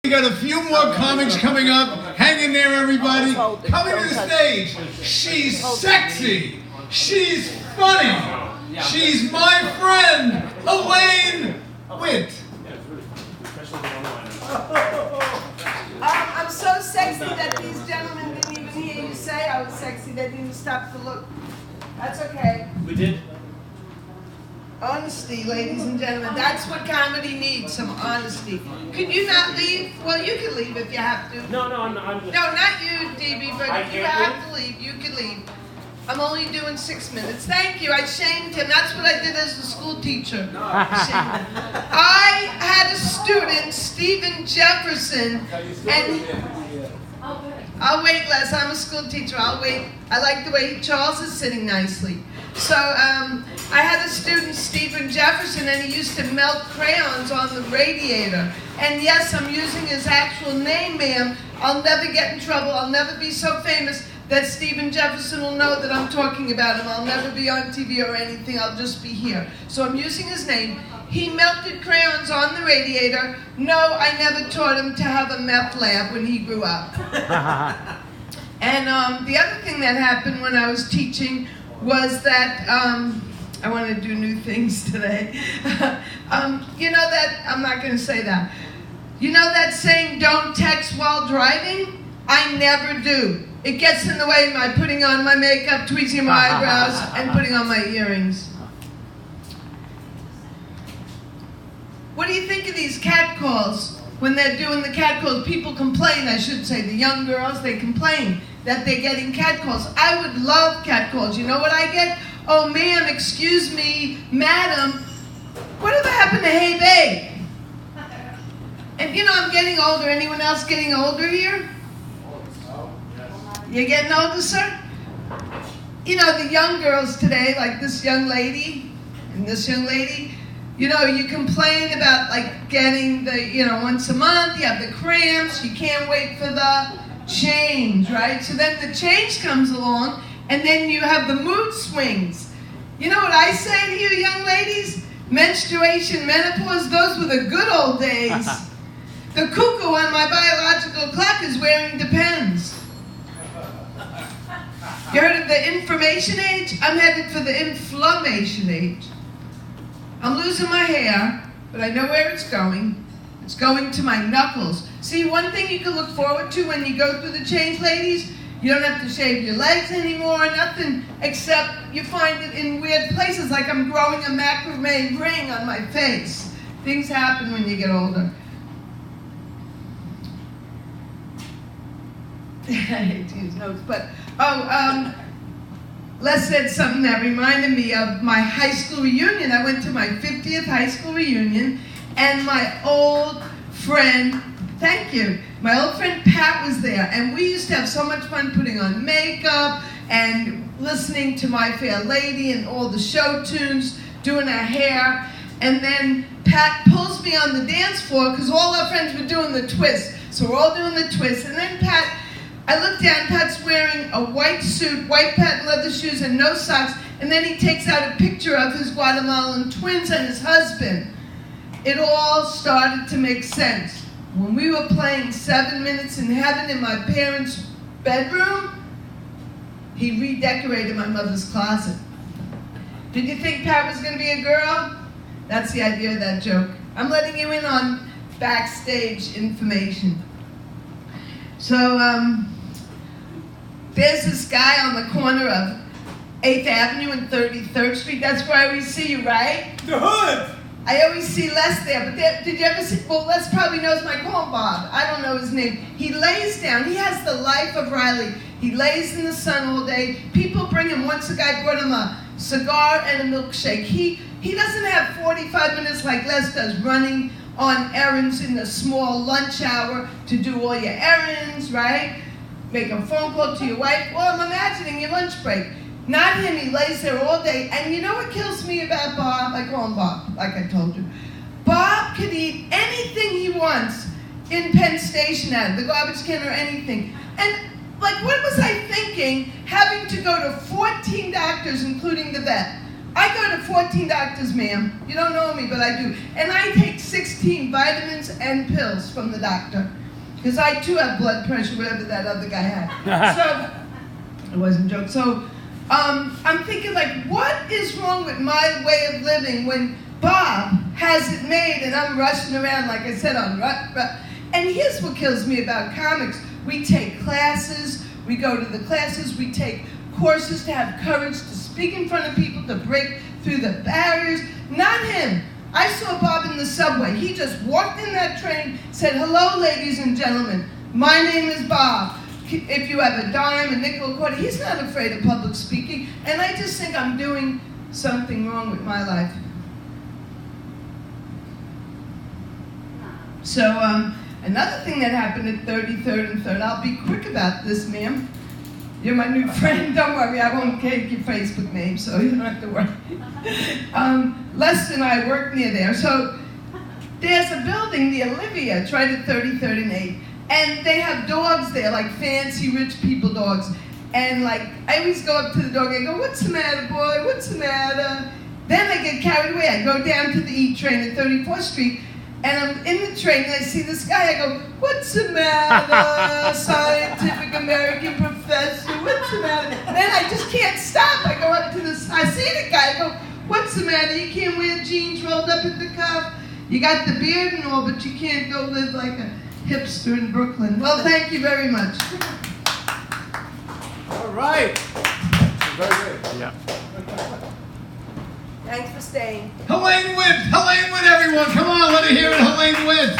We got a few more comics coming up. Hang in there, everybody. Coming to the stage, she's sexy. She's funny. She's my friend, Helaine Witt. I'm so sexy that these gentlemen didn't even hear you say I was sexy. They didn't stop to look. That's okay. We did. Honesty, ladies and gentlemen. That's what comedy needs, some honesty. Could you not leave? Well, you can leave if you have to. No, I'm just... No, not you, DB, but if you have to leave, you can leave. I'm only doing 6 minutes. Thank you. I shamed him. That's what I did as a school teacher. I had a student, Stephen Jefferson, and... I'll wait, Les. I'm a school teacher. I'll wait. I like the way Charles is sitting nicely. So I had a student, Stephen Jefferson, and he used to melt crayons on the radiator. And yes, I'm using his actual name, ma'am. I'll never get in trouble. I'll never be so famous that Stephen Jefferson will know that I'm talking about him. I'll never be on TV or anything. I'll just be here. So I'm using his name. He melted crayons on the radiator. No, I never taught him to have a meth lab when he grew up. And the other thing that happened when I was teaching was that, I want to do new things today. You know that, I'm not going to say that. You know that saying, don't text while driving? I never do. It gets in the way of my putting on my makeup, tweezing my eyebrows, and putting on my earrings. What do you think of these catcalls? When they're doing the catcalls, people complain, I should say, the young girls, they complain that they're getting catcalls. I would love catcalls. You know what I get? Oh, ma'am, excuse me, madam, whatever happened to hey, babe? And you know, I'm getting older. Anyone else getting older here? You're getting older, sir? You know, the young girls today, like this young lady and this young lady, you know, you complain about like getting the, you know, once a month, you have the cramps, you can't wait for the change, right? So then the change comes along, and then you have the mood swings. You know what I say to you, young ladies? Menstruation, menopause, those were the good old days. The cuckoo on my biological clock is wearing Depends. You heard of the information age? I'm headed for the inflammation age. I'm losing my hair, but I know where it's going. It's going to my knuckles. See, one thing you can look forward to when you go through the change, ladies, you don't have to shave your legs anymore, nothing, except you find it in weird places, like I'm growing a macrame ring on my face. Things happen when you get older. I hate to use notes, but, Les said something that reminded me of my high school reunion. I went to my 50th high school reunion, and my old friend, thank you, my old friend Pat was there, and we used to have so much fun putting on makeup and listening to My Fair Lady and all the show tunes, doing our hair, and then Pat pulls me on the dance floor because all our friends were doing the twist, so we're all doing the twist, and then Pat, I look down, Pat's wearing a white suit, white patent leather shoes, and no socks, and then he takes out a picture of his Guatemalan twins and his husband. It all started to make sense. When we were playing 7 Minutes in Heaven in my parents' bedroom, he redecorated my mother's closet. Did you think Pat was going to be a girl? That's the idea of that joke. I'm letting you in on backstage information. So, there's this guy on the corner of 8th Avenue and 33rd Street. That's where I always see you, right? The hood! I always see Les there, but did you ever see, well, Les probably knows my call, Bob. I don't know his name. He lays down. He has the life of Riley. He lays in the sun all day. People bring him, once a guy brought him a cigar and a milkshake. He doesn't have 45 minutes like Les does running on errands in the small lunch hour to do all your errands, right? Make a phone call to your wife. Well, I'm imagining your lunch break. Not him, he lays there all day. And you know what kills me about Bob? I call him Bob, like I told you. Bob could eat anything he wants in Penn Station out of the garbage can or anything. And like, what was I thinking having to go to 14 doctors, including the vet? I go to 14 doctors, ma'am. You don't know me, but I do. And I take 16 vitamins and pills from the doctor. Because I too have blood pressure, whatever that other guy had. So, it wasn't a joke. So, I'm thinking like, what is wrong with my way of living when Bob has it made and I'm rushing around, like I said, on and here's what kills me about comics. We take classes, we go to the classes, we take courses to have courage to speak in front of people, to break through the barriers. Not him. I saw Bob in the subway. He just walked in that train, said, hello, ladies and gentlemen. My name is Bob. If you have a dime, a nickel, a quarter, he's not afraid of public speaking. And I just think I'm doing something wrong with my life. So, another thing that happened at 33rd and 3rd, I'll be quick about this, ma'am. You're my new friend, don't worry, I won't take your Facebook name, so you don't have to worry. Les and I work near there, so there's a building, the Olivia, it's right at 33rd and 8th, and they have dogs there, like fancy rich people dogs, and like, I always go up to the dog and I go, what's the matter, boy, what's the matter? Then I get carried away, I go down to the E train at 34th Street, and I'm in the train and I see this guy, I go, what's the matter, scientific American professor, what's the matter? And then I just can't stop, I go up to this, I see the guy, I go, what's the matter, you can't wear jeans rolled up at the cuff, you got the beard and all, but you can't go live like a hipster in Brooklyn. Well, thank you very much. All right. Very good. Yeah. Thanks for staying. Helaine Witt, everyone, come on, let me hear it, Helaine Witt.